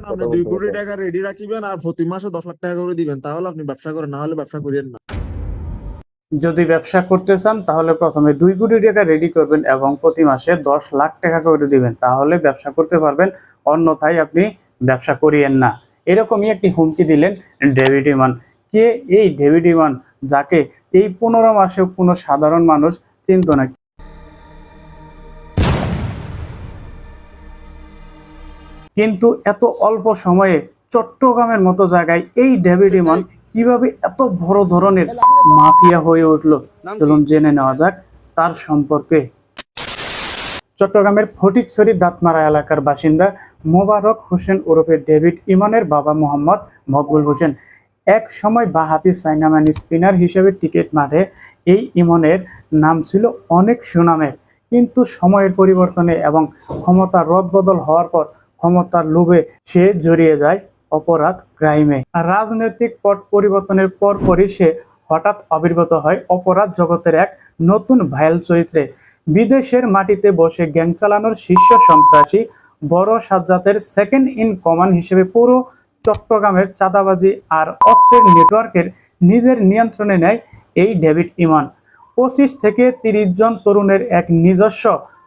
আপনি কথা দুই বলতে কোটি বলতে। টাকা রেডি রাখিবেন আর প্রতি মাসে 10 লাখ টাকা করে দিবেন, তাহলে আপনি ব্যবসা করেন, না হলে ব্যবসা করিয়েন না। যদি ব্যবসা করতে চান তাহলে প্রথমে 2 কোটি টাকা রেডি করবেন এবং প্রতি মাসে 10 লাখ টাকা করে দিবেন, তাহলে ব্যবসা করতে পারবেন। অন্যথায় আপনি ব্যবসা করিয়েন না। এরকমই একটি হুমকি দিলেন ডেভিড ইমান। কে এই ডেভিড ইমান, যাকে এই 15 মাসেও কোনো সাধারণ মানুষ চিনত না? কিন্তু এত অল্প সময়ে চট্টগ্রামের মতো জায়গায় এই ডেভিড ইমান কিভাবে এত বড় ধরনের মাফিয়া হয়ে উঠলো, চলুন জেনে নেওয়া যাক তার সম্পর্কে। চট্টগ্রামের ফটিকছড়ি দাঁতমারা এলাকার বাসিন্দা মোবারক হোসেন ওরফে ডেভিড ইমানের বাবা মোহাম্মদ মকবুল হোসেন এক সময় বাঁহাতি চাইনাম্যান স্পিনার হিসেবে ক্রিকেট মাঠে এই ইমনের নাম ছিল অনেক সুনামের। কিন্তু সময়ের পরিবর্তনে এবং ক্ষমতার রদবদল হওয়ার পর ক্ষমতার লোভে সে জড়িয়ে যায় অপরাধ ক্রাইমে। রাজনৈতিক পট পরিবর্তনের পরপরই সে হঠাৎ আবির্ভূত হয় অপরাধ জগতের এক নতুন ভাইরাল চরিত্রে। বিদেশের মাটিতে বসে গ্যাং চালানোর শীর্ষ সন্ত্রাসী বড় সাজ্জাদের সেকেন্ড ইন কমান্ড হিসেবে পুরো চট্টগ্রামের চাঁদাবাজি আর অস্ত্রের নেটওয়ার্কের নিজের নিয়ন্ত্রণে নেয় এই ডেভিড ইমান। 25 থেকে 30 জন তরুণের এক নিজস্ব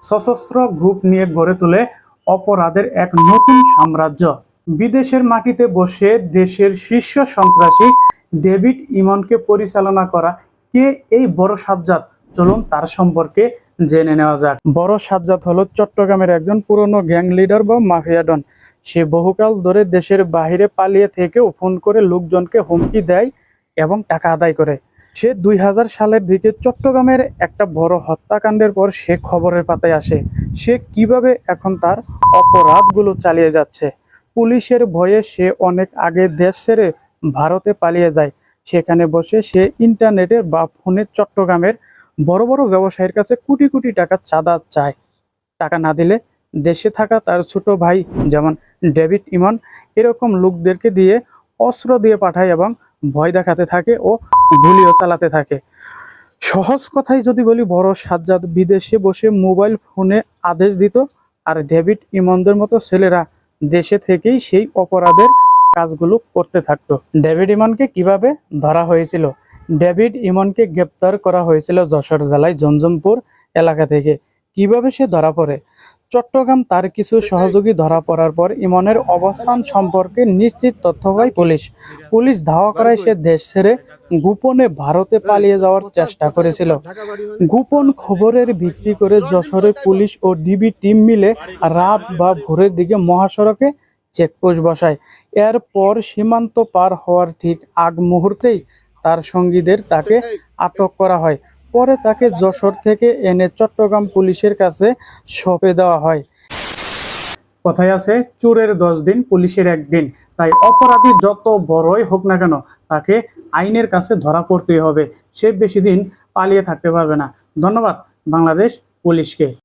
সশস্ত্র গ্রুপ নিয়ে গড়ে তোলে অপরাধের এক নতুন সাম্রাজ্য। বিদেশের মাটিতে বসে দেশের শীর্ষ সন্ত্রাসী ডেভিড ইমানকে পরিচালনা করা কে এই বড় সাজ্জাদ, চলুন তার সম্পর্কে জেনে নেওয়া যাক। বড় সাজ্জাদ হলো চট্টগ্রামের একজন পুরনো গ্যাং লিডার বা মাফিয়া ডন। সে বহুকাল ধরে দেশের বাইরে পালিয়ে থেকেও ফোন করে লোকজনকে হুমকি দেয় এবং টাকা আদায় করে। সে 2000 সালের দিকে চট্টগ্রামের একটা বড় হত্যাকাণ্ডের পর সে খবরের পাতায় আসে। সে কিভাবে এখন তার অপরাধগুলো চালিয়ে যাচ্ছে। পুলিশের ভয়ে সে অনেক আগে দেশ ছেড়ে ভারতে পালিয়ে যায়। সেখানে বসে সে ইন্টারনেটে বা ফোনে চট্টগ্রামের বড় বড় ব্যবসায়ীর কাছে কোটি কোটি টাকা চাঁদা চায়। টাকা না দিলে দেশে থাকা তার ছোট ভাই যেমন ডেভিড ইমান এরকম লোকদেরকে দিয়ে অস্ত্র দিয়ে পাঠায় এবং ভয় দেখাতে থাকে ও গুলিও চালাতে থাকে। সহজ কথায় যদি বলি, বড় সাজ্জাদ বিদেশে বসে মোবাইল ফোনে আদেশ দিত, আর ডেভিড ইমানদের মতো ছেলেরা দেশে থেকেই সেই অপরাধের কাজগুলো করতে থাকতো। ডেভিড ইমানকে কিভাবে ধরা হয়েছিল? ডেভিড ইমানকে গ্রেপ্তার করা হয়েছিল যশোর জেলায় জমজমপুর এলাকা থেকে। কিভাবে সে ধরা পড়ে? চট্টগ্রাম তার কিছু সহযোগী ধরা পড়ার পর ইমনের অবস্থান সম্পর্কে নিশ্চিত তথ্য পায় পুলিশ। পুলিশ ধাওয়া করায় সে দেশ ছেড়ে গোপনে ভারতে পালিয়ে যাওয়ার চেষ্টা করেছিল। গোপন খবরের ভিত্তি করে যশোরে পুলিশ ও ডিবি টিম মিলে রাত বা ভোরের দিকে মহাসড়কে চেকপোস্ট বসায়। এরপর সীমান্ত পার হওয়ার ঠিক আগ মুহূর্তেই তার সঙ্গীদের তাকে আটক করা হয়। পরে তাকে যশোর থেকে এনে চট্টগ্রাম পুলিশের কাছে সঁপে দেওয়া হয়। কথায় আছে, চোরের 10 দিন পুলিশের 1 দিন। তাই অপরাধী যত বড়ই হোক না কেন, তাকে আইনের কাছে ধরা পড়তেই হবে। সে বেশি দিন পালিয়ে থাকতে পারবে না। ধন্যবাদ বাংলাদেশ পুলিশকে।